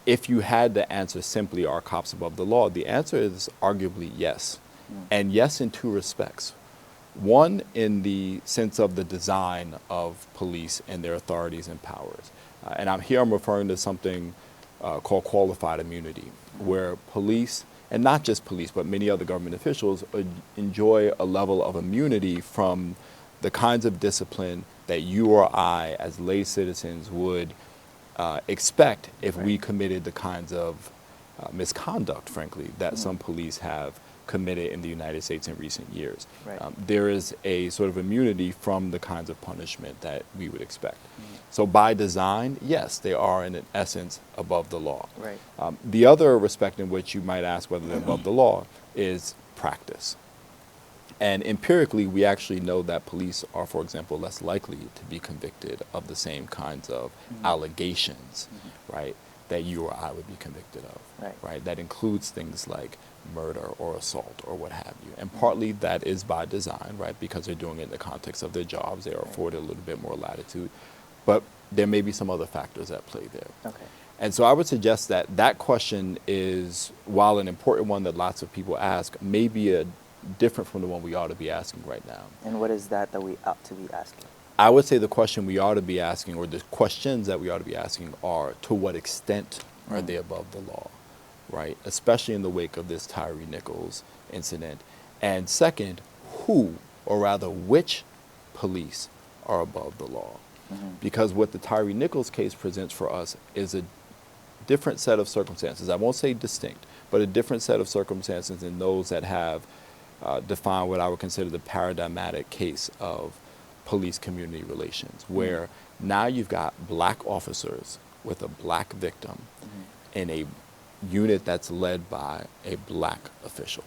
if you had to answer simply, are cops above the law, the answer is arguably yes. And yes in two respects. One, in the sense of the design of police and their authorities and powers. And I'm referring to something called qualified immunity, where police, and not just police, but many other government officials enjoy a level of immunity from the kinds of discipline that you or I, as lay citizens, would expect if we committed the kinds of misconduct, frankly, that some police have committed in the United States in recent years. Right. There is a sort of immunity from the kinds of punishment that we would expect. So by design, yes, they are in essence above the law. Right. The other respect in which you might ask whether they're above the law is practice. And empirically, we actually know that police are, for example, less likely to be convicted of the same kinds of allegations, right, that you or I would be convicted of, right? That includes things like murder or assault or what have you. And partly that is by design, right, because they're doing it in the context of their jobs. They are afforded a little bit more latitude. But there may be some other factors at play there. Okay. And so I would suggest that that question is, while an important one that lots of people ask, may be different from the one we ought to be asking right now. And what is that we ought to be asking? I would say the question we ought to be asking, or the questions that we ought to be asking, are to what extent are they above the law, right? Especially in the wake of this Tyre Nichols incident. And second, who, or rather which police are above the law? Because what the Tyre Nichols case presents for us is a different set of circumstances. I won't say distinct, but a different set of circumstances than those that have defined what I would consider the paradigmatic case of police-community relations, where now you've got black officers with a black victim in a unit that's led by a black official.